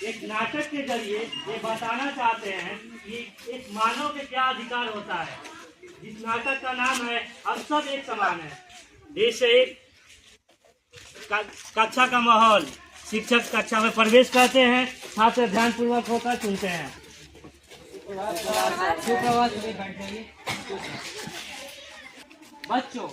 एक नाटक के जरिए ये बताना चाहते हैं कि एक मानव के क्या अधिकार होता है। जिस नाटक का नाम है हम सब एक समान है। देश एक कक्षा का माहौल, शिक्षक कक्षा में प्रवेश करते हैं, छात्र ध्यानपूर्वक होकर सुनते हैं। बच्चों,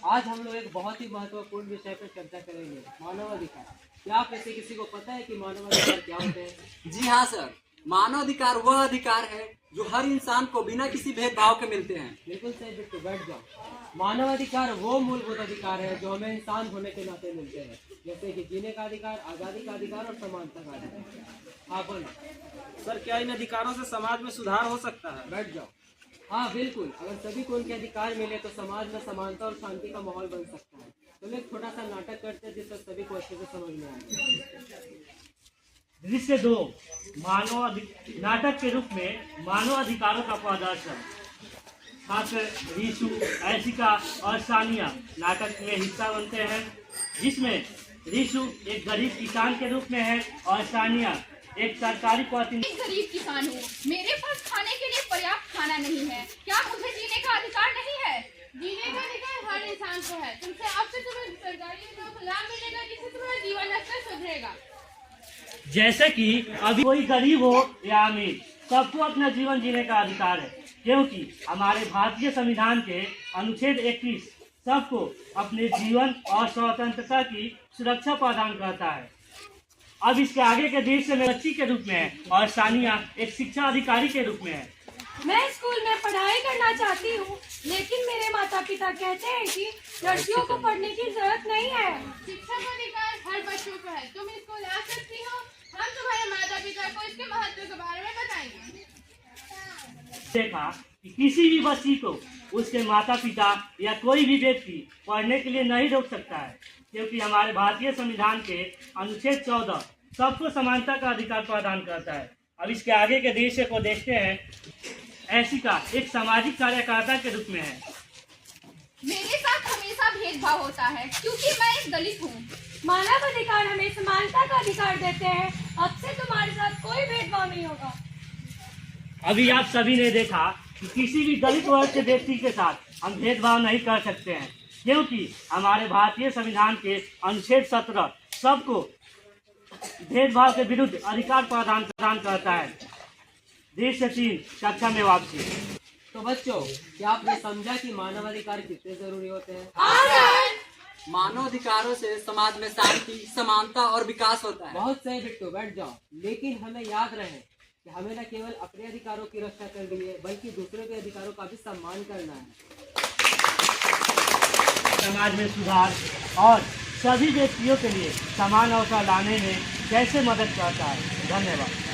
आज हम लोग एक बहुत ही महत्वपूर्ण विषय पर चर्चा करेंगे, मानवाधिकार। क्या आप में से किसी को पता है कि मानवाधिकार क्या होते हैं? जी हाँ सर, मानवाधिकार वह अधिकार है जो हर इंसान को बिना किसी भेदभाव के मिलते हैं। बिल्कुल सही बिट्टू, बैठ जाओ। मानवाधिकार वो मूलभूत अधिकार है जो हमें इंसान होने के नाते मिलते हैं, जैसे कि जीने का अधिकार, आज़ादी का अधिकार और समानता का अधिकार। हाँ बोलो सर, क्या इन अधिकारों से समाज में सुधार हो सकता है? बैठ जाओ। हाँ बिल्कुल, अगर सभी को उनके अधिकार मिले तो समाज में समानता और शांति का माहौल बन सकता है। तो एक छोटा सा नाटक करते हैं जिससे सभी को अच्छे से समझ में आए। दृश्य 2, नाटक के रूप में मानव अधिकारों का प्रदर्शन। छात्र रीशु, ऐशिका और सानिया नाटक में हिस्सा बनते हैं, जिसमें रीशु एक गरीब किसान के रूप में है और सानिया एक सरकारी प्रतिनिधि। गरीब किसान हूँ, मेरे पास खाने के लिए पर्याप्त खाना नहीं है। क्या मुझे जीने का अधिकार नहीं है? जीने का अधिकार हर इंसान को है। अब से तुम्हें सरकारी नौकरी का लाभ मिलेगा, जिससे तुम्हारा जीवन स्तर सुधरेगा। जैसे कि अभी कोई गरीब हो या अमीर, सबको अपना जीवन जीने का अधिकार है, क्योंकि हमारे भारतीय संविधान के अनुच्छेद 21 सबको अपने जीवन और स्वतंत्रता की सुरक्षा प्रदान करता है। अब इसके आगे के दृश्य में बच्ची के रूप में है और सानिया एक शिक्षा अधिकारी के रूप में है। मैं स्कूल में पढ़ाई करना चाहती हूँ, लेकिन मेरे माता पिता कहते हैं कि लड़कियों को पढ़ने की जरूरत नहीं है। शिक्षा का अधिकार हर बच्चों को है। तुम स्कूल आ सकती हो, हम तुम्हारे माता पिता को इसके महत्व के बारे में बताएंगे। देखा कि किसी भी बच्ची को उसके माता पिता या कोई भी व्यक्ति पढ़ने के लिए नहीं रोक सकता है, क्योंकि हमारे भारतीय संविधान के अनुच्छेद 14 सबको समानता का अधिकार प्रदान करता है। अब इसके आगे के दृश्य को देखते हैं। ऐशिका एक सामाजिक कार्यकर्ता के रूप में है। मेरे साथ हमेशा भेदभाव होता है क्योंकि मैं एक दलित हूँ। मानव अधिकार हमें समानता का अधिकार देते हैं। अब से तुम्हारे साथ कोई भेदभाव नहीं होगा। अभी आप सभी ने देखा कि किसी भी दलित वर्ग के व्यक्ति के साथ हम भेदभाव नहीं कर सकते हैं, क्योंकि हमारे भारतीय संविधान के अनुच्छेद 17 सबको भेदभाव के विरुद्ध अधिकार प्रदान करता है। दृश्य 3, कक्षा में वापसी। तो बच्चों, क्या आपने समझा कि मानवाधिकार कितने जरूरी होते हैं? मानवाधिकारों से समाज में शांति, समानता और विकास होता है। बहुत सही बिट्टू, बैठ जाओ। लेकिन हमें याद रहे कि हमें न केवल अपने अधिकारों की रक्षा करनी है, बल्कि दूसरों के अधिकारों का भी सम्मान करना है। समाज में सुधार और सभी व्यक्तियों के लिए समान अवसर लाने में कैसे मदद करता है। धन्यवाद।